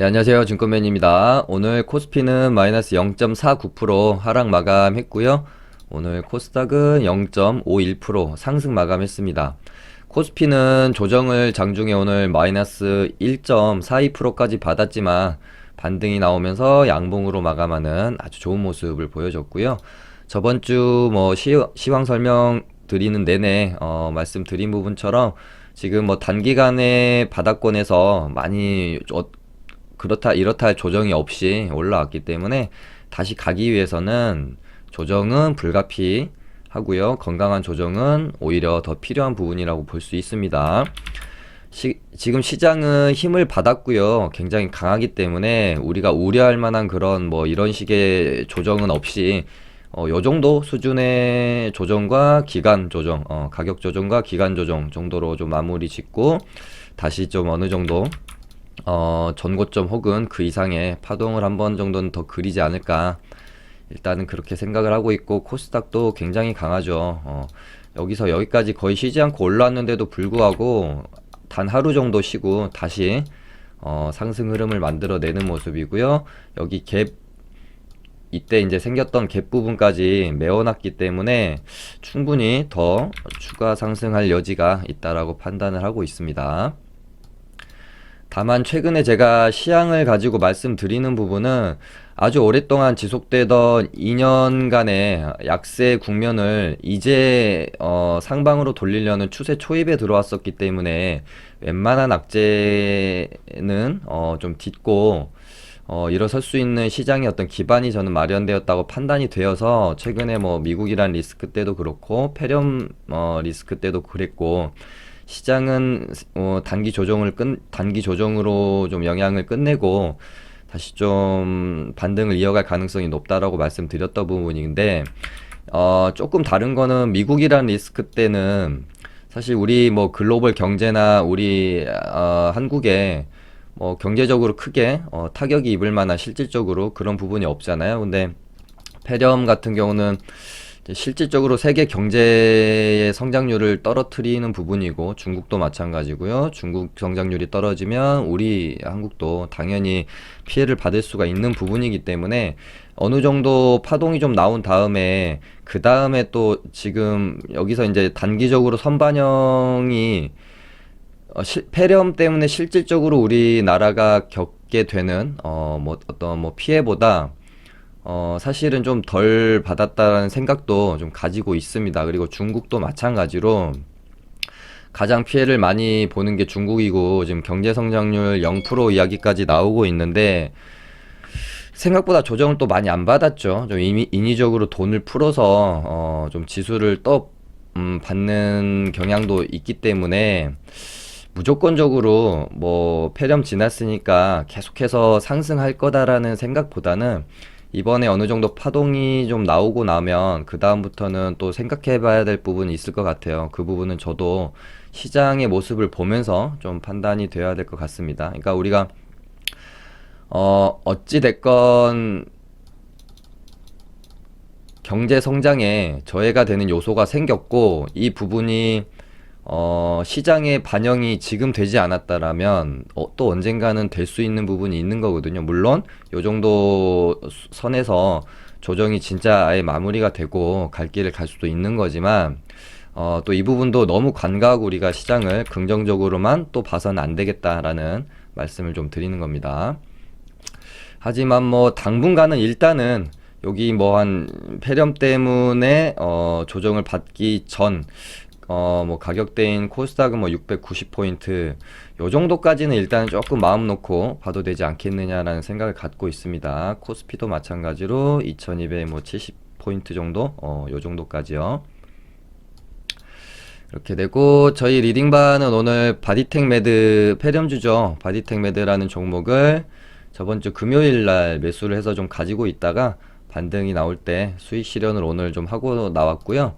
네, 안녕하세요. 증권맨입니다. 오늘 코스피는 마이너스 0.49% 하락 마감했고요. 오늘 코스닥은 0.51% 상승 마감했습니다. 코스피는 조정을 장중에 오늘 마이너스 1.42%까지 받았지만 반등이 나오면서 양봉으로 마감하는 아주 좋은 모습을 보여줬고요. 저번 주 시황 설명 드리는 내내 말씀드린 부분처럼 지금 단기간에 바닥권에서 많이 그렇다 이렇다 할 조정이 없이 올라왔기 때문에 다시 가기 위해서는 조정은 불가피하고요. 건강한 조정은 오히려 더 필요한 부분이라고 볼 수 있습니다. 지금 시장은 힘을 받았고요. 굉장히 강하기 때문에 우리가 우려할 만한 그런 이런 식의 조정은 없이 요 정도 수준의 조정과 기간 조정, 가격 조정과 기간 조정 정도로 좀 마무리 짓고 다시 좀 어느 정도 전고점 혹은 그 이상의 파동을 한 번 정도는 더 그리지 않을까, 일단은 그렇게 생각을 하고 있고, 코스닥도 굉장히 강하죠. 여기서 여기까지 거의 쉬지 않고 올라왔는데도 불구하고 단 하루 정도 쉬고 다시 상승 흐름을 만들어내는 모습이고요. 여기 갭, 이때 이제 생겼던 갭 부분까지 메워놨기 때문에 충분히 더 추가 상승할 여지가 있다라고 판단을 하고 있습니다. 다만 최근에 제가 시향을 가지고 말씀드리는 부분은 아주 오랫동안 지속되던 2년간의 약세 국면을 이제 상방으로 돌리려는 추세 초입에 들어왔었기 때문에 웬만한 악재는 좀 딛고 일어설 수 있는 시장의 어떤 기반이 저는 마련되었다고 판단이 되어서 최근에 미국이란 리스크 때도 그렇고 폐렴 리스크 때도 그랬고, 시장은 단기 조정으로 좀 영향을 끝내고 다시 좀 반등을 이어갈 가능성이 높다라고 말씀드렸던 부분인데, 조금 다른 거는 미국이란 리스크 때는 사실 우리 글로벌 경제나 우리 한국에 경제적으로 크게 타격이 입을 만한 실질적으로 그런 부분이 없잖아요. 근데 폐렴 같은 경우는 실질적으로 세계 경제의 성장률을 떨어뜨리는 부분이고, 중국도 마찬가지고요. 중국 성장률이 떨어지면 우리 한국도 당연히 피해를 받을 수가 있는 부분이기 때문에 어느 정도 파동이 좀 나온 다음에 그 다음에 또 지금 여기서 이제 단기적으로 선반영이 폐렴 때문에 실질적으로 우리나라가 겪게 되는 어떤 피해보다 사실은 좀 덜 받았다는 생각도 좀 가지고 있습니다. 그리고 중국도 마찬가지로 가장 피해를 많이 보는 게 중국이고, 지금 경제 성장률 0% 이야기까지 나오고 있는데 생각보다 조정을 또 많이 안 받았죠. 좀 인위적으로 돈을 풀어서 좀 지수를 받는 경향도 있기 때문에 무조건적으로 폐렴 지났으니까 계속해서 상승할 거다라는 생각보다는 이번에 어느 정도 파동이 좀 나오고 나면 그 다음부터는 또 생각해 봐야 될 부분이 있을 것 같아요. 그 부분은 저도 시장의 모습을 보면서 좀 판단이 되어야 될 것 같습니다. 그러니까 우리가 어찌 됐건 경제 성장에 저해가 되는 요소가 생겼고, 이 부분이 시장에 반영이 지금 되지 않았다라면 또 언젠가는 될 수 있는 부분이 있는 거거든요. 물론 요 정도 선에서 조정이 진짜 아예 마무리가 되고 갈 길을 갈 수도 있는 거지만, 또 이 부분도 너무 간과하고 우리가 시장을 긍정적으로만 또 봐서는 안 되겠다라는 말씀을 좀 드리는 겁니다. 하지만 당분간은 일단은 여기 한 폐렴 때문에 조정을 받기 전 가격대인 코스닥은 690포인트 요 정도까지는 일단 조금 마음 놓고 봐도 되지 않겠느냐라는 생각을 갖고 있습니다. 코스피도 마찬가지로 2270포인트 정도, 요 정도까지요. 이렇게 되고, 저희 리딩반은 오늘 바디텍 매드 폐렴주죠. 바디텍 매드라는 종목을 저번주 금요일날 매수를 해서 좀 가지고 있다가 반등이 나올 때 수익 실현을 오늘 좀 하고 나왔고요.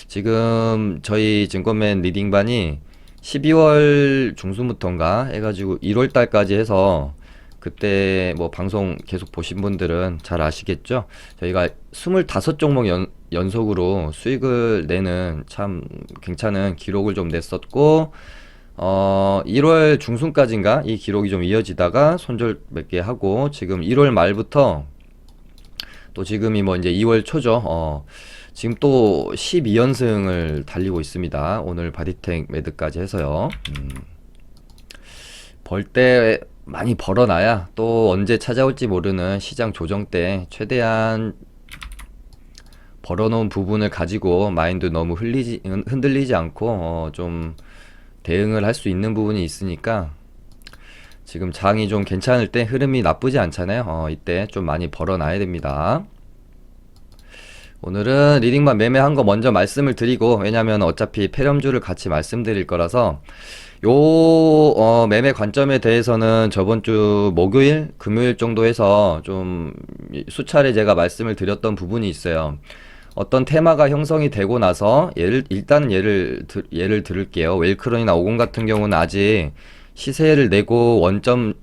지금 저희 증권맨 리딩반이 12월 중순부터인가 해가지고 1월 달까지 해서, 그때 방송 계속 보신 분들은 잘 아시겠죠? 저희가 25종목 연속으로 수익을 내는 참 괜찮은 기록을 좀 냈었고, 1월 중순까지인가 이 기록이 좀 이어지다가 손절 몇 개 하고 지금 1월 말부터 또 지금이 뭐 이제 2월 초죠. 지금 또 12연승을 달리고 있습니다. 오늘 바디텍 매드까지 해서요. 벌 때 많이 벌어놔야 또 언제 찾아올지 모르는 시장 조정 때 최대한 벌어놓은 부분을 가지고 마인드 너무 흔들리지 않고 좀 대응을 할 수 있는 부분이 있으니까 지금 장이 좀 괜찮을 때 흐름이 나쁘지 않잖아요. 이때 좀 많이 벌어놔야 됩니다. 오늘은 리딩만 매매한 거 먼저 말씀을 드리고, 왜냐면 어차피 패렴주를 같이 말씀드릴 거라서 요 매매 관점에 대해서는 저번 주 목요일, 금요일 정도 해서 좀 수차례 제가 말씀을 드렸던 부분이 있어요. 어떤 테마가 형성이 되고 나서 일단은 예를 들을게요. 웰크론이나 오공 같은 경우는 아직 시세를 내고 원점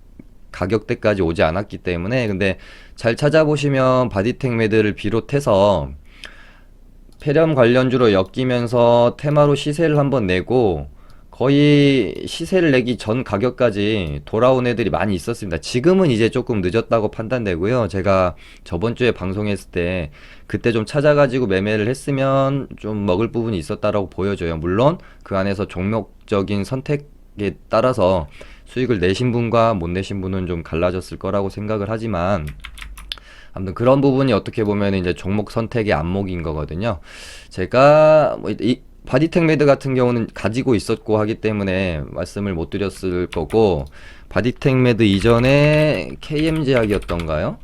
가격대까지 오지 않았기 때문에, 근데 잘 찾아보시면 바디텍 매드를 비롯해서 패렴 관련주로 엮이면서 테마로 시세를 한번 내고 거의 시세를 내기 전 가격까지 돌아온 애들이 많이 있었습니다. 지금은 이제 조금 늦었다고 판단되고요. 제가 저번 주에 방송했을 때 그때 좀 찾아가지고 매매를 했으면 좀 먹을 부분이 있었다라고 보여져요. 물론 그 안에서 종목적인 선택에 따라서 수익을 내신 분과 못 내신 분은 좀 갈라졌을 거라고 생각을 하지만, 아무튼 그런 부분이 어떻게 보면 이제 종목 선택의 안목인 거거든요. 제가 뭐 바디텍 매드 같은 경우는 가지고 있었고 하기 때문에 말씀을 못 드렸을 거고, 바디텍 매드 이전에 KM제약이었던가요?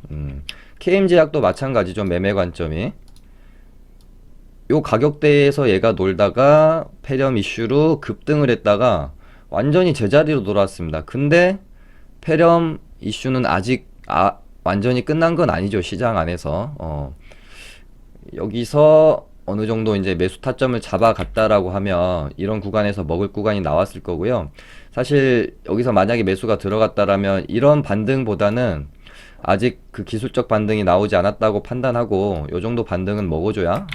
KM제약도 마찬가지죠. 매매 관점이 요 가격대에서 얘가 놀다가 패렴 이슈로 급등을 했다가 완전히 제자리로 돌아왔습니다. 근데 패렴 이슈는 아직 완전히 끝난 건 아니죠. 시장 안에서 여기서 어느 정도 이제 매수 타점을 잡아갔다라고 하면 이런 구간에서 먹을 구간이 나왔을 거고요. 사실 여기서 만약에 매수가 들어갔다라면 이런 반등보다는 아직 그 기술적 반등이 나오지 않았다고 판단하고 요 정도 반등은 먹어줘야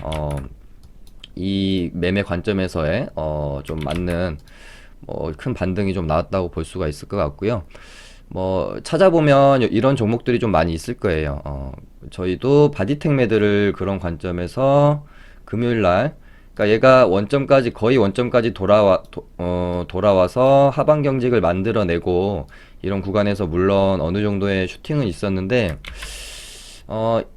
이 매매 관점에서의 좀 맞는 큰 반등이 좀 나왔다고 볼 수가 있을 것 같고요. 뭐 찾아보면 이런 종목들이 좀 많이 있을 거예요. 저희도 바디텍 매드를 그런 관점에서 금요일 날, 그러니까 얘가 원점까지 거의 원점까지 돌아와서 하방 경직을 만들어내고 이런 구간에서 물론 어느 정도의 슈팅은 있었는데,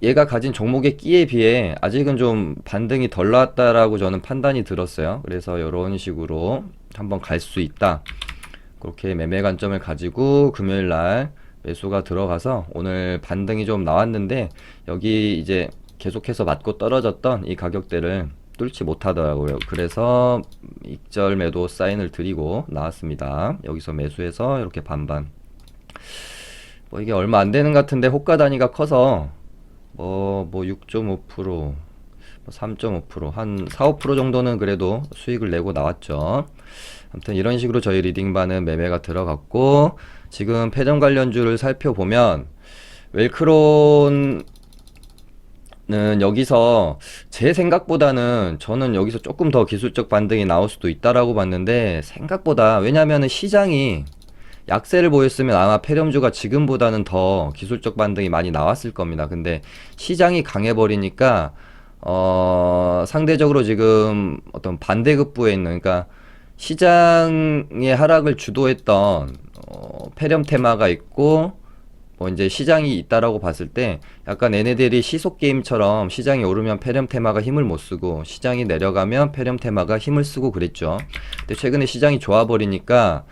얘가 가진 종목의 끼에 비해 아직은 좀 반등이 덜 나왔다라고 저는 판단이 들었어요. 그래서 이런 식으로 한번 갈 수 있다. 그렇게 매매 관점을 가지고 금요일 날 매수가 들어가서 오늘 반등이 좀 나왔는데, 여기 이제 계속해서 맞고 떨어졌던 이 가격대를 뚫지 못하더라고요. 그래서 익절 매도 사인을 드리고 나왔습니다. 여기서 매수해서 이렇게 반반. 뭐 이게 얼마 안 되는 것 같은데 호가 단위가 커서 뭐 6.5%, 3.5%, 한 4, 5% 정도는 그래도 수익을 내고 나왔죠. 아무튼 이런 식으로 저희 리딩반은 매매가 들어갔고, 지금 패전 관련주를 살펴보면 웰크론은 여기서 제 생각보다는 저는 여기서 조금 더 기술적 반등이 나올 수도 있다라고 봤는데, 생각보다, 왜냐면은 시장이 약세를 보였으면 아마 패렴주가 지금보다는 더 기술적 반등이 많이 나왔을 겁니다. 근데 시장이 강해버리니까 상대적으로 지금 어떤 반대급부에 있는, 그러니까 시장의 하락을 주도했던 패렴 테마가 있고, 뭐 이제 시장이 있다라고 봤을 때 약간 얘네들이 시속 게임처럼 시장이 오르면 패렴 테마가 힘을 못 쓰고 시장이 내려가면 패렴 테마가 힘을 쓰고 그랬죠. 근데 최근에 시장이 좋아 버리니까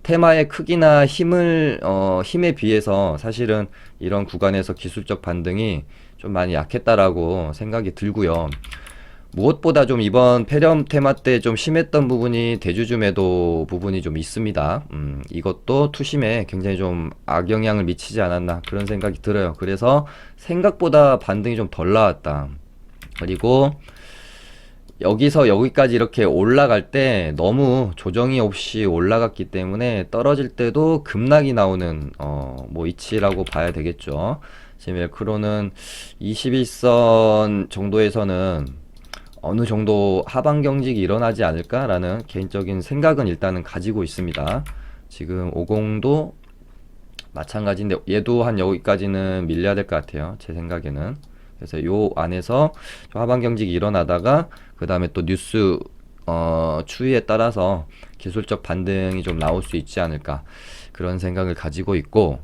테마의 크기나 힘에 비해서 사실은 이런 구간에서 기술적 반등이 좀 많이 약했다라고 생각이 들고요. 무엇보다 좀 이번 패렴 테마 때 좀 심했던 부분이 대주주 매도 부분이 좀 있습니다. 이것도 투심에 굉장히 좀 악영향을 미치지 않았나 그런 생각이 들어요. 그래서 생각보다 반등이 좀 덜 나왔다. 그리고 여기서 여기까지 이렇게 올라갈 때 너무 조정이 없이 올라갔기 때문에 떨어질 때도 급락이 나오는 뭐 이치라고 봐야 되겠죠. 지금 웰크론은 21선 정도에서는 어느 정도 하방 경직이 일어나지 않을까라는 개인적인 생각은 일단은 가지고 있습니다. 지금 50도 마찬가지인데 얘도 한 여기까지는 밀려야 될 것 같아요. 제 생각에는. 그래서 요 안에서 좀 하방 경직이 일어나다가 그 다음에 또 뉴스 추이에 따라서 기술적 반등이 좀 나올 수 있지 않을까 그런 생각을 가지고 있고,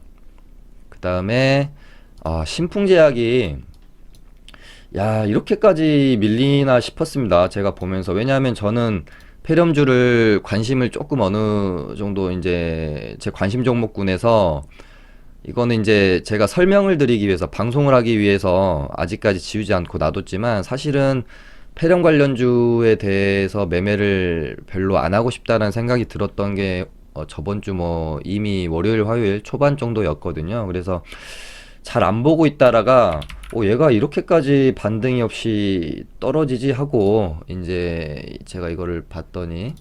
그 다음에 신풍제약이 야 이렇게까지 밀리나 싶었습니다. 제가 보면서. 왜냐하면 저는 폐렴주를 관심을 조금 어느 정도 이제 제 관심 종목군에서, 이거는 이제 제가 설명을 드리기 위해서 방송을 하기 위해서 아직까지 지우지 않고 놔뒀지만, 사실은 폐렴 관련주에 대해서 매매를 별로 안 하고 싶다는 생각이 들었던 게 저번 주 뭐 이미 월요일 화요일 초반 정도였거든요. 그래서 잘 안 보고 있다라가 얘가 이렇게까지 반등이 없이 떨어지지 하고 이제 제가 이거를 봤더니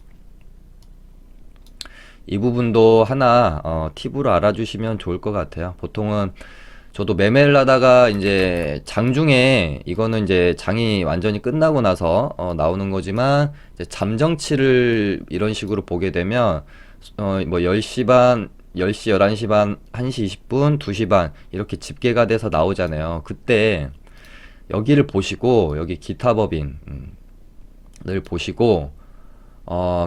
이 부분도 하나 팁으로 알아주시면 좋을 것 같아요. 보통은 저도 매매를 하다가 이제 장중에, 이거는 이제 장이 완전히 끝나고 나서 나오는 거지만, 이제 잠정치를 이런 식으로 보게 되면 뭐 10시 반, 10시, 11시 반, 1시 20분, 2시 반 이렇게 집계가 돼서 나오잖아요. 그때 여기를 보시고, 여기 기타 법인을 보시고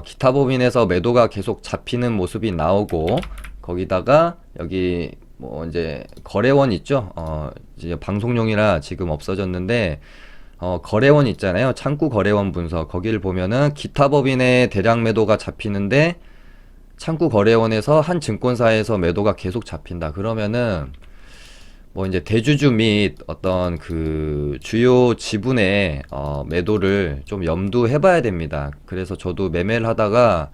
기타 법인에서 매도가 계속 잡히는 모습이 나오고, 거기다가 여기 뭐 이제 거래원 있죠. 이제 방송용이라 지금 없어졌는데 거래원 있잖아요. 창구 거래원 분석, 거기를 보면은 기타 법인의 대량 매도가 잡히는데 창구 거래원에서 한 증권사에서 매도가 계속 잡힌다. 그러면은 뭐 이제 대주주 및 어떤 그 주요 지분의 매도를 좀 염두해 봐야 됩니다. 그래서 저도 매매를 하다가,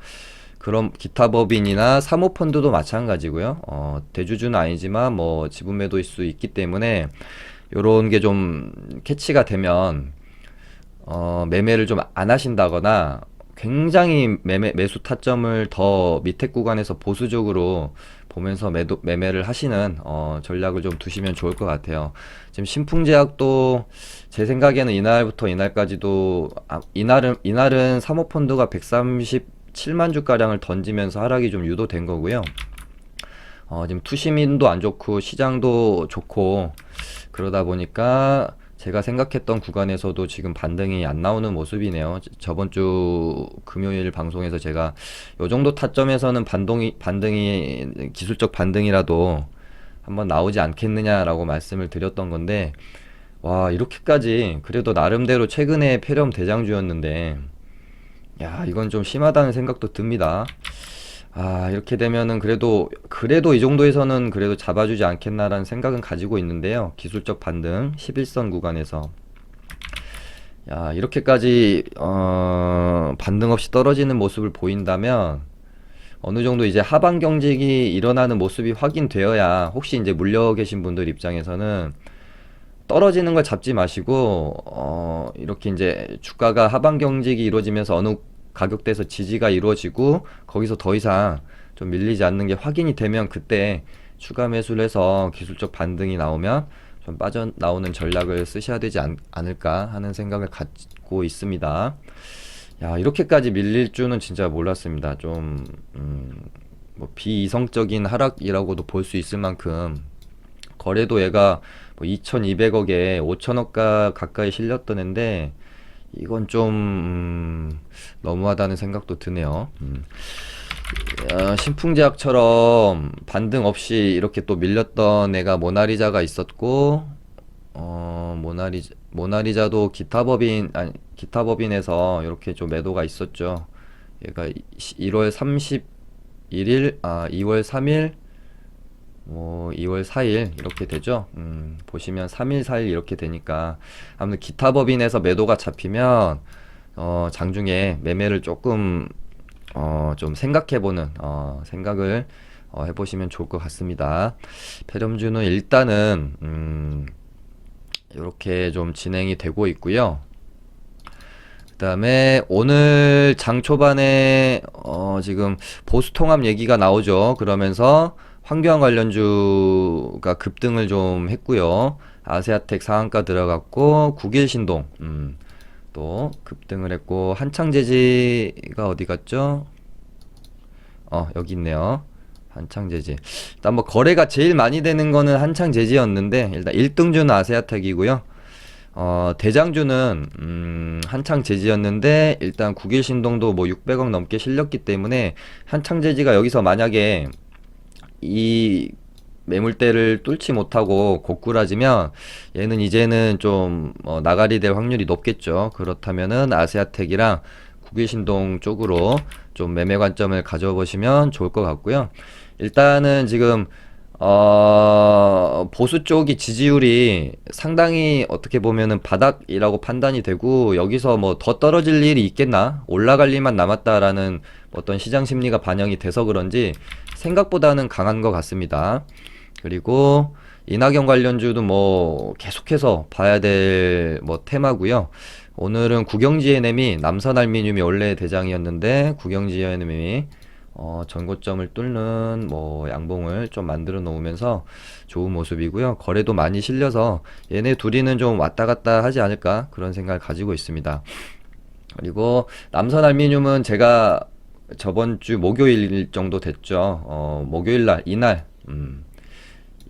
그런 기타 법인이나 사모펀드도 마찬가지고요. 대주주는 아니지만 뭐 지분 매도일 수 있기 때문에 요런 게 좀 캐치가 되면 매매를 좀 안 하신다거나, 굉장히 매수 타점을 더 밑에 구간에서 보수적으로 보면서 매매를 하시는 전략을 좀 두시면 좋을 것 같아요. 지금 신풍제약도 제 생각에는 이날부터 이날까지도 이날은 사모펀드가 137만 주가량을 던지면서 하락이 좀 유도된 거고요. 지금 투시민도 안 좋고 시장도 좋고 그러다 보니까 제가 생각했던 구간에서도 지금 반등이 안 나오는 모습이네요. 저번 주 금요일 방송에서 제가 요 정도 타점에서는 반등이 기술적 반등이라도 한번 나오지 않겠느냐라고 말씀을 드렸던 건데, 와 이렇게까지, 그래도 나름대로 최근에 폐렴 대장주였는데 야 이건 좀 심하다는 생각도 듭니다. 이렇게 되면은 그래도 이 정도에서는 그래도 잡아주지 않겠나라는 생각은 가지고 있는데요. 기술적 반등 11선 구간에서 야 이렇게까지 반등 없이 떨어지는 모습을 보인다면, 어느 정도 이제 하방 경직이 일어나는 모습이 확인되어야, 혹시 이제 물려 계신 분들 입장에서는 떨어지는 걸 잡지 마시고 이렇게 이제 주가가 하방 경직이 이루어지면서 어느 가격대에서 지지가 이루어지고 거기서 더 이상 좀 밀리지 않는 게 확인이 되면, 그때 추가 매수를 해서 기술적 반등이 나오면 좀 빠져나오는 전략을 쓰셔야 되지 않을까 하는 생각을 갖고 있습니다. 야 이렇게까지 밀릴 줄은 진짜 몰랐습니다. 좀 뭐 비이성적인 하락이라고도 볼 수 있을 만큼, 거래도 얘가 뭐 2200억에 5000억 가까이 실렸던 앤데, 이건 좀 너무하다는 생각도 드네요. 신풍제약처럼 반등 없이 이렇게 또 밀렸던 애가 모나리자가 있었고, 모나리자도 기타 법인에서 이렇게 좀 매도가 있었죠. 얘가 1월 31일, 2월 3일, 뭐 2월 4일 이렇게 되죠. 보시면 3일 4일 이렇게 되니까, 아무튼 기타 법인에서 매도가 잡히면 장중에 매매를 조금 좀 생각해보는 생각을 해보시면 좋을 것 같습니다. 폐렴주는 일단은 이렇게 좀 진행이 되고 있고요. 그 다음에 오늘 장 초반에 지금 보수통합 얘기가 나오죠. 그러면서 환경 관련주가 급등을 좀 했고요. 아세아텍 상한가 들어갔고, 국일신동 또 급등을 했고, 한창제지가 어디 갔죠? 여기 있네요. 한창제지. 일단 뭐 거래가 제일 많이 되는 거는 한창제지였는데, 일단 1등주는 아세아텍이고요. 대장주는 한창제지였는데, 일단 국일신동도 뭐 600억 넘게 실렸기 때문에 한창제지가 여기서 만약에 이 매물대를 뚫지 못하고 고꾸라지면 얘는 이제는 좀 나가리 될 확률이 높겠죠. 그렇다면은 아세아텍이랑 국일신동 쪽으로 좀 매매 관점을 가져보시면 좋을 것 같고요. 일단은 지금 보수 쪽이 지지율이 상당히 어떻게 보면은 바닥이라고 판단이 되고, 여기서 뭐 더 떨어질 일이 있겠나? 올라갈 일만 남았다라는 어떤 시장 심리가 반영이 돼서 그런지 생각보다는 강한 것 같습니다. 그리고 이낙연 관련주도 뭐 계속해서 봐야 될 뭐 테마고요. 오늘은 국영지에넴이 남선알미늄이 원래 대장이었는데 국영지에넴이 전고점을 뚫는 뭐 양봉을 좀 만들어 놓으면서 좋은 모습이고요. 거래도 많이 실려서 얘네 둘이는 좀 왔다 갔다 하지 않을까 그런 생각을 가지고 있습니다. 그리고 남선알미늄은 제가 저번 주 목요일 정도 됐죠. 목요일 날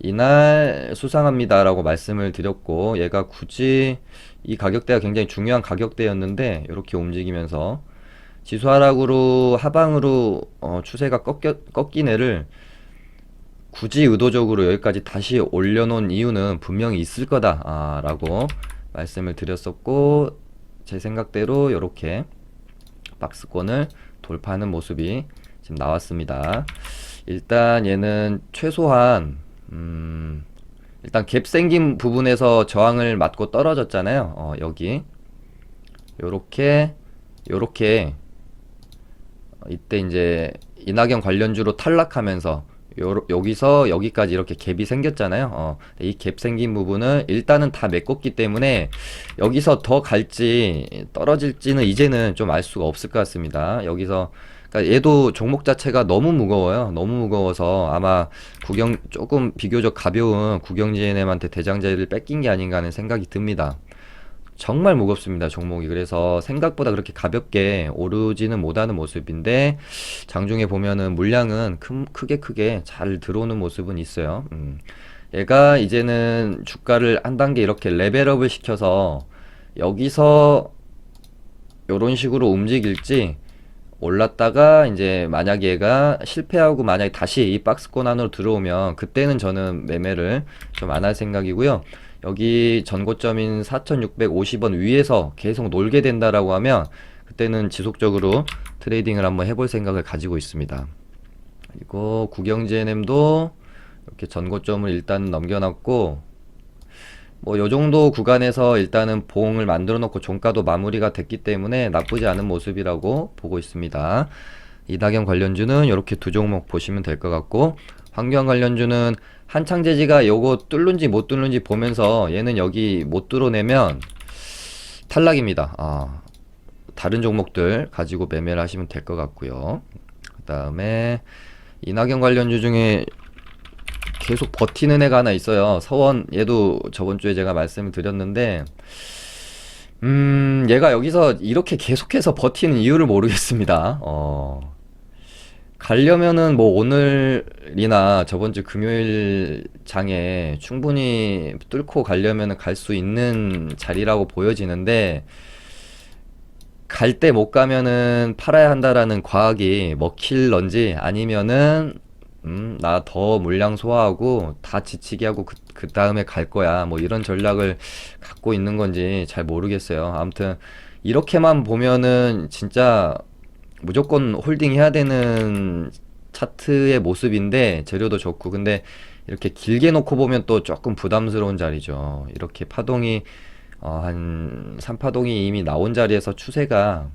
이날 수상합니다라고 말씀을 드렸고, 얘가 굳이 이 가격대가 굉장히 중요한 가격대였는데 이렇게 움직이면서 지수 하락으로 하방으로 추세가 꺾인 애를 굳이 의도적으로 여기까지 다시 올려놓은 이유는 분명히 있을 거다 라고 말씀을 드렸었고, 제 생각대로 이렇게 박스권을 돌파하는 모습이 지금 나왔습니다. 일단 얘는 최소한 일단 갭 생긴 부분에서 저항을 맞고 떨어졌잖아요. 여기 요렇게 이때 이제 이낙연 관련주로 탈락하면서 여기서 여기까지 이렇게 갭이 생겼잖아요. 이 갭 생긴 부분을 일단은 다 메꿨기 때문에 여기서 더 갈지 떨어질지는 이제는 좀 알 수가 없을 것 같습니다. 여기서 그러니까 얘도 종목 자체가 너무 무거워요. 너무 무거워서 아마 조금 비교적 가벼운 국영지에넴한테 대장자리를 뺏긴 게 아닌가 하는 생각이 듭니다. 정말 무겁습니다, 종목이. 그래서 생각보다 그렇게 가볍게 오르지는 못하는 모습인데, 장중에 보면은 물량은 크게 잘 들어오는 모습은 있어요. 얘가 이제는 주가를 한 단계 이렇게 레벨업을 시켜서 여기서 요런 식으로 움직일지, 올랐다가 이제 만약에 얘가 실패하고 만약에 다시 이 박스권 안으로 들어오면 그때는 저는 매매를 좀 안 할 생각이고요. 여기 전고점인 4,650원 위에서 계속 놀게 된다라고 하면 그때는 지속적으로 트레이딩을 한번 해볼 생각을 가지고 있습니다. 그리고 국영지에넴도 이렇게 전고점을 일단 넘겨놨고, 뭐 요정도 구간에서 일단은 봉을 만들어 놓고 종가도 마무리가 됐기 때문에 나쁘지 않은 모습이라고 보고 있습니다. 이낙연 관련주는 이렇게 두 종목 보시면 될 것 같고, 환경 관련주는 한창제지가 요거 뚫는지 못 뚫는지 보면서 얘는 여기 못 뚫어내면 탈락입니다. 다른 종목들 가지고 매매를 하시면 될 것 같고요. 그 다음에 이낙연 관련주 중에 계속 버티는 애가 하나 있어요. 서원. 얘도 저번 주에 제가 말씀을 드렸는데 얘가 여기서 이렇게 계속해서 버티는 이유를 모르겠습니다. 가려면은 뭐 오늘이나 저번 주 금요일 장에 충분히 뚫고 가려면은 갈 수 있는 자리라고 보여지는데, 갈 때 못 가면은 팔아야 한다라는 과학이 먹힐런지, 아니면은 나 더 물량 소화하고 다 지치게 하고 그 다음에 갈 거야, 뭐 이런 전략을 갖고 있는 건지 잘 모르겠어요. 아무튼 이렇게만 보면은 진짜 무조건 홀딩 해야 되는 차트의 모습인데, 재료도 좋고. 근데 이렇게 길게 놓고 보면 또 조금 부담스러운 자리죠. 이렇게 파동이 한 3파동이 이미 나온 자리에서 추세가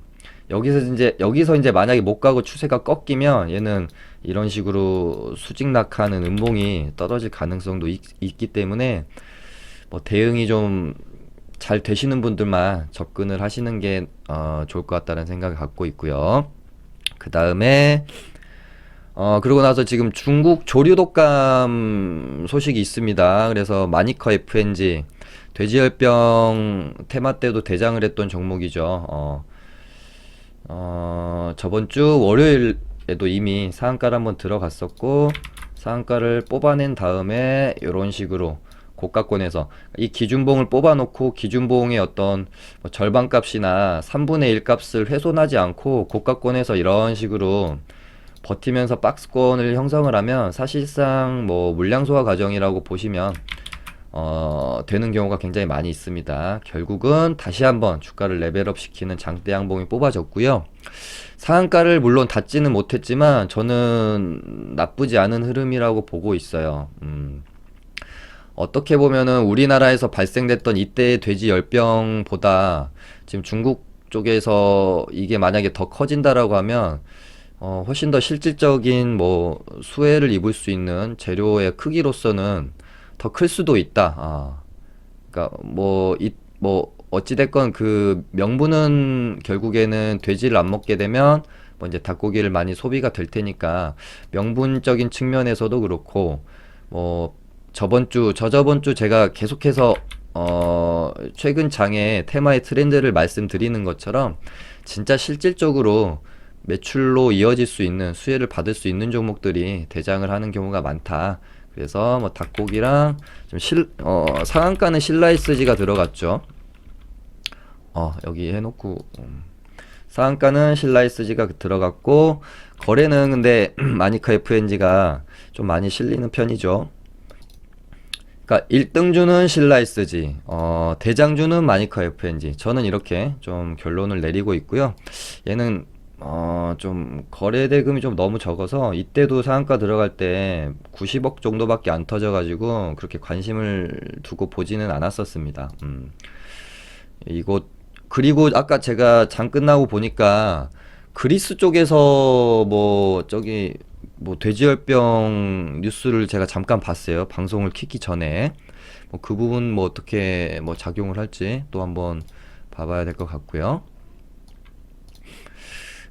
여기서 이제 만약에 못 가고 추세가 꺾이면 얘는 이런 식으로 수직낙하는 음봉이 떨어질 가능성도 있기 때문에 뭐 대응이 좀 잘 되시는 분들만 접근을 하시는 게 좋을 것 같다는 생각을 갖고 있고요. 그 다음에 그러고 나서 지금 중국 조류 독감 소식이 있습니다. 그래서 마니커 FNG 돼지열병 테마 때도 대장을 했던 종목이죠. 저번 주 월요일에도 이미 상한가를 한번 들어갔었고, 상한가를 뽑아낸 다음에 이런 식으로 고가권에서 이 기준봉을 뽑아놓고 기준봉의 어떤 뭐 절반값이나 3분의 1 값을 훼손하지 않고 고가권에서 이런 식으로 버티면서 박스권을 형성을 하면 사실상 뭐 물량 소화 과정이라고 보시면 되는 경우가 굉장히 많이 있습니다. 결국은 다시 한번 주가를 레벨업 시키는 장대 양봉이 뽑아졌고요. 상한가를 물론 닿지는 못했지만 저는 나쁘지 않은 흐름이라고 보고 있어요. 어떻게 보면은 우리나라에서 발생됐던 이때의 돼지 열병보다 지금 중국 쪽에서 이게 만약에 더 커진다라고 하면 훨씬 더 실질적인 뭐 수혜를 입을 수 있는 재료의 크기로서는 더 클 수도 있다. 그러니까 뭐 어찌됐건 그 명분은 결국에는 돼지를 안 먹게 되면 뭐 이제 닭고기를 많이 소비가 될 테니까 명분적인 측면에서도 그렇고 뭐 저저번 주 제가 계속해서 최근 장의 테마의 트렌드를 말씀드리는 것처럼 진짜 실질적으로 매출로 이어질 수 있는 수혜를 받을 수 있는 종목들이 대장을 하는 경우가 많다. 그래서 뭐 닭고기랑 좀 상한가는 신라이스지가 들어갔죠. 여기 해놓고 상한가는 신라이스지가 들어갔고 거래는 근데 마니카 FNG가 좀 많이 실리는 편이죠. 그러니까 1등주는 신라이스지, 대장주는 마니카 FNG. 저는 이렇게 좀 결론을 내리고 있고요. 얘는 좀 거래 대금이 좀 너무 적어서 이때도 상한가 들어갈 때 90억 정도밖에 안 터져가지고 그렇게 관심을 두고 보지는 않았었습니다. 이거 그리고 아까 제가 장 끝나고 보니까 그리스 쪽에서 뭐 저기 뭐 돼지열병 뉴스를 제가 잠깐 봤어요. 방송을 켜기 전에. 뭐 그 부분 뭐 어떻게 뭐 작용을 할지 또 한번 봐봐야 될 것 같고요.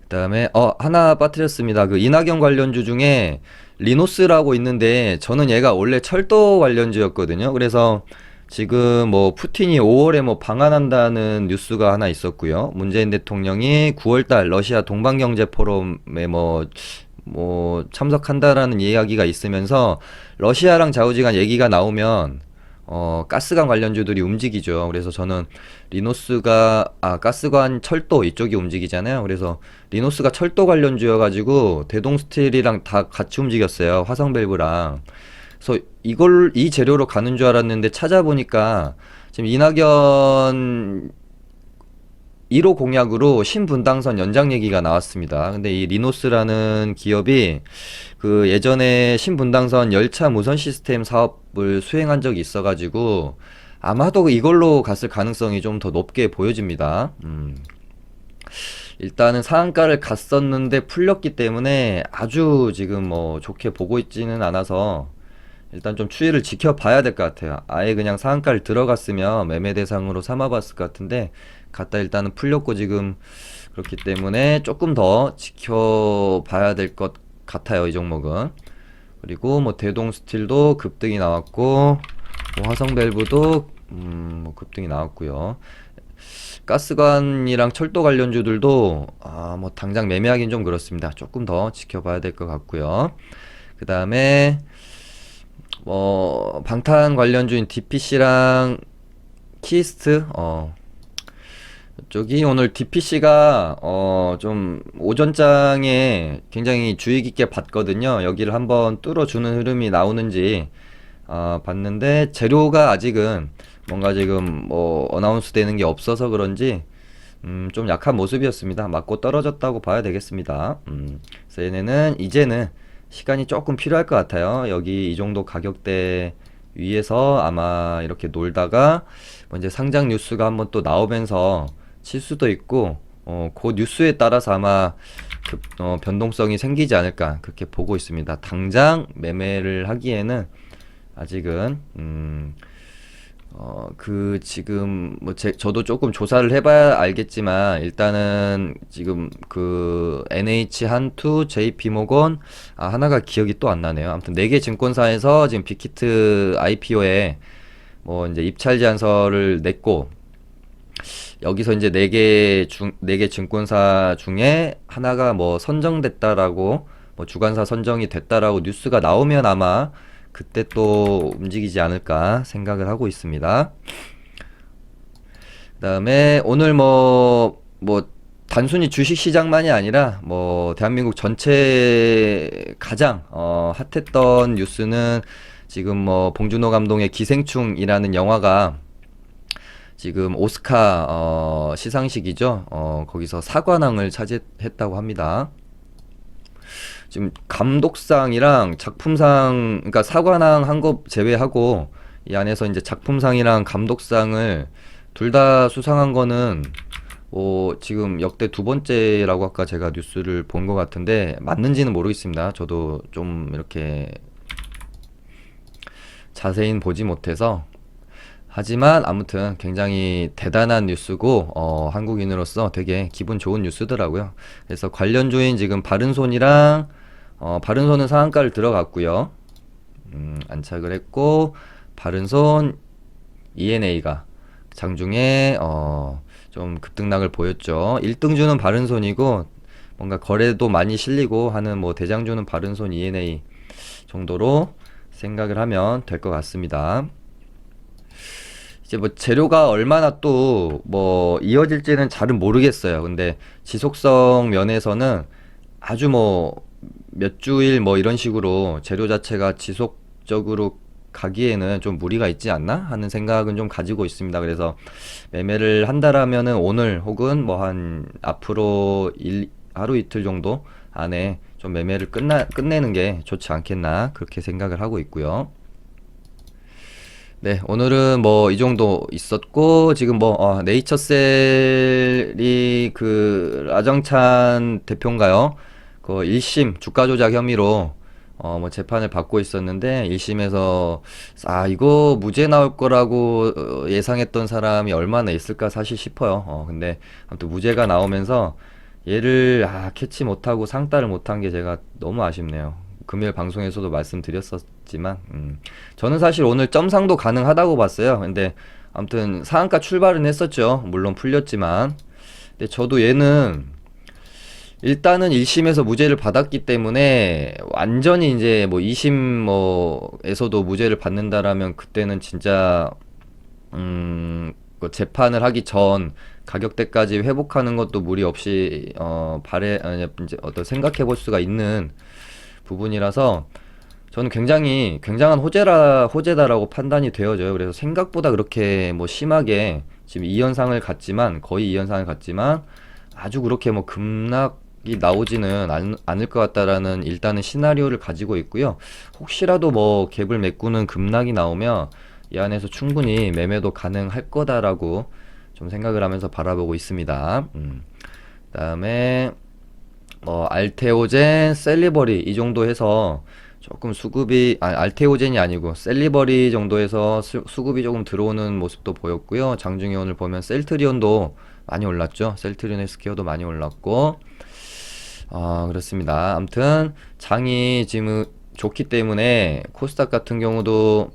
그다음에 하나 빠뜨렸습니다. 그 이낙연 관련주 중에 리노스라고 있는데 저는 얘가 원래 철도 관련주였거든요. 그래서 지금 뭐 푸틴이 5월에 뭐 방한한다는 뉴스가 하나 있었고요. 문재인 대통령이 9월달 러시아 동방경제 포럼에 뭐 참석한다라는 이야기가 있으면서 러시아랑 좌우지간 얘기가 나오면 가스관 관련주들이 움직이죠. 그래서 저는 가스관 철도 이쪽이 움직이잖아요. 그래서 리노스가 철도 관련주여가지고 대동스틸이랑 다 같이 움직였어요. 화성밸브랑. 그래서 이 재료로 가는 줄 알았는데 찾아보니까 지금 이낙연 1호 공약으로 신분당선 연장 얘기가 나왔습니다. 근데 이 리노스라는 기업이 그 예전에 신분당선 열차 무선 시스템 사업을 수행한 적이 있어가지고 아마도 이걸로 갔을 가능성이 좀 더 높게 보여집니다. 일단은 상한가를 갔었는데 풀렸기 때문에 아주 지금 뭐 좋게 보고 있지는 않아서 일단 좀 추이를 지켜봐야 될 것 같아요. 아예 그냥 상한가를 들어갔으면 매매 대상으로 삼아봤을 것 같은데 갔다 일단은 풀렸고 지금 그렇기 때문에 조금 더 지켜봐야 될 것 같아요. 이 종목은. 그리고 뭐 대동스틸도 급등이 나왔고 뭐 화성밸브도 뭐 급등이 나왔고요. 가스관이랑 철도 관련주들도 뭐 당장 매매하기는 좀 그렇습니다. 조금 더 지켜봐야 될 것 같고요. 그 다음에 뭐 방탄 관련주인 DPC랑 키스트 저기 오늘 DPC가 좀 오전장에 굉장히 주의 깊게 봤거든요. 여기를 한번 뚫어주는 흐름이 나오는지 봤는데 재료가 아직은 뭔가 지금 뭐 어나운스 되는 게 없어서 그런지 좀 약한 모습이었습니다. 맞고 떨어졌다고 봐야 되겠습니다. 그래서 얘네는 이제는 시간이 조금 필요할 것 같아요. 여기 이 정도 가격대 위에서 아마 이렇게 놀다가 뭐 이제 상장 뉴스가 한번 또 나오면서 칠 수도 있고 그 뉴스에 따라서 아마 변동성이 생기지 않을까 그렇게 보고 있습니다. 당장 매매를 하기에는 아직은 지금 뭐 저도 조금 조사를 해봐야 알겠지만 일단은 지금 그 NH 한투, JP 모건 하나가 기억이 또 안 나네요. 아무튼 4개 증권사에서 지금 빅히트 IPO에 뭐 이제 입찰 제안서를 냈고, 여기서 이제 네 개 증권사 중에 하나가 뭐 선정됐다라고, 뭐 주관사 선정이 됐다라고 뉴스가 나오면 아마 그때 또 움직이지 않을까 생각을 하고 있습니다. 그다음에 오늘 뭐 단순히 주식 시장만이 아니라 뭐 대한민국 전체 가장 핫했던 뉴스는 지금 뭐 봉준호 감독의 기생충이라는 영화가 지금 오스카 시상식이죠. 거기서 사관왕을 차지했다고 합니다. 지금 감독상이랑 작품상, 그러니까 사관왕 한 거 제외하고 이 안에서 이제 작품상이랑 감독상을 둘 다 수상한 거는 지금 역대 두 번째라고 아까 제가 뉴스를 본 것 같은데 맞는지는 모르겠습니다. 저도 좀 이렇게 자세히는 보지 못해서. 하지만 아무튼 굉장히 대단한 뉴스고 한국인으로서 되게 기분 좋은 뉴스더라고요. 그래서 관련주인 지금 바른손이랑 바른손은 상한가를 들어갔고요. 안착을 했고 바른손 ENA가 장중에 좀 급등락을 보였죠. 1등주는 바른손이고 뭔가 거래도 많이 실리고 하는 뭐 대장주는 바른손 ENA 정도로 생각을 하면 될 것 같습니다. 이제 뭐 재료가 얼마나 또 뭐 이어질지는 잘은 모르겠어요. 근데 지속성 면에서는 아주 뭐 몇 주일 뭐 이런 식으로 재료 자체가 지속적으로 가기에는 좀 무리가 있지 않나 하는 생각은 좀 가지고 있습니다. 그래서 매매를 한다라면은 오늘 혹은 뭐 한 앞으로 하루 이틀 정도 안에 좀 매매를 끝내는 게 좋지 않겠나 그렇게 생각을 하고 있고요. 네, 오늘은 뭐 이 정도 있었고 지금 뭐 네이처셀이 그 라정찬 대표인가요? 그 1심 주가 조작 혐의로 뭐 재판을 받고 있었는데 1심에서 이거 무죄 나올 거라고 예상했던 사람이 얼마나 있을까 사실 싶어요. 근데 아무튼 무죄가 나오면서 얘를 캐치 못하고 상따를 못한 게 제가 너무 아쉽네요. 금요일 방송에서도 말씀드렸었지만 저는 사실 오늘 점상도 가능하다고 봤어요. 근데 아무튼 상한가 출발은 했었죠. 물론 풀렸지만. 근데 저도 얘는 일단은 1심에서 무죄를 받았기 때문에 완전히 이제 뭐 2심 뭐에서도 무죄를 받는다라면 그때는 진짜 그 재판을 하기 전 가격대까지 회복하는 것도 무리 없이 이제 어떤 생각해 볼 수가 있는 부분이라서 저는 굉장히 굉장한 호재다라고 판단이 되어져요. 그래서 생각보다 그렇게 뭐 심하게 지금 2연상을 갔지만 거의 2연상을 갔지만 아주 그렇게 뭐 급락이 나오지는 않을 것 같다라는 일단은 시나리오를 가지고 있고요. 혹시라도 뭐 갭을 메꾸는 급락이 나오면 이 안에서 충분히 매매도 가능할 거다라고 좀 생각을 하면서 바라보고 있습니다. 그다음에 알테오젠, 셀리버리 이 정도 해서 조금 수급이 알테오젠이 아니고 셀리버리 정도 해서 수급이 조금 들어오는 모습도 보였고요. 장중에 오늘 보면 셀트리온도 많이 올랐죠. 셀트리온 헬스케어도 많이 올랐고 그렇습니다. 아무튼 장이 지금 좋기 때문에 코스닥 같은 경우도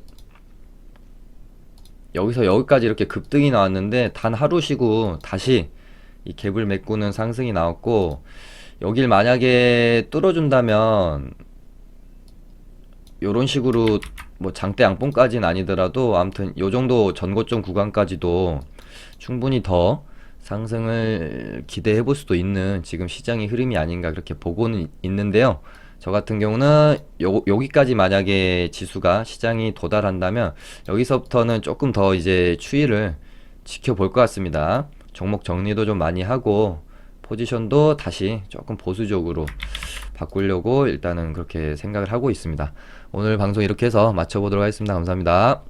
여기서 여기까지 이렇게 급등이 나왔는데 단 하루 쉬고 다시 이 갭을 메꾸는 상승이 나왔고 여길 만약에 뚫어준다면 요런 식으로 뭐 장대 양봉까지는 아니더라도 아무튼 요 정도 전고점 구간까지도 충분히 더 상승을 기대해 볼 수도 있는 지금 시장의 흐름이 아닌가 그렇게 보고는 있는데요. 저 같은 경우는 여기까지 만약에 지수가 시장이 도달한다면 여기서부터는 조금 더 이제 추이를 지켜볼 것 같습니다. 종목 정리도 좀 많이 하고 포지션도 다시 조금 보수적으로 바꾸려고 일단은 그렇게 생각을 하고 있습니다. 오늘 방송 이렇게 해서 마쳐보도록 하겠습니다. 감사합니다.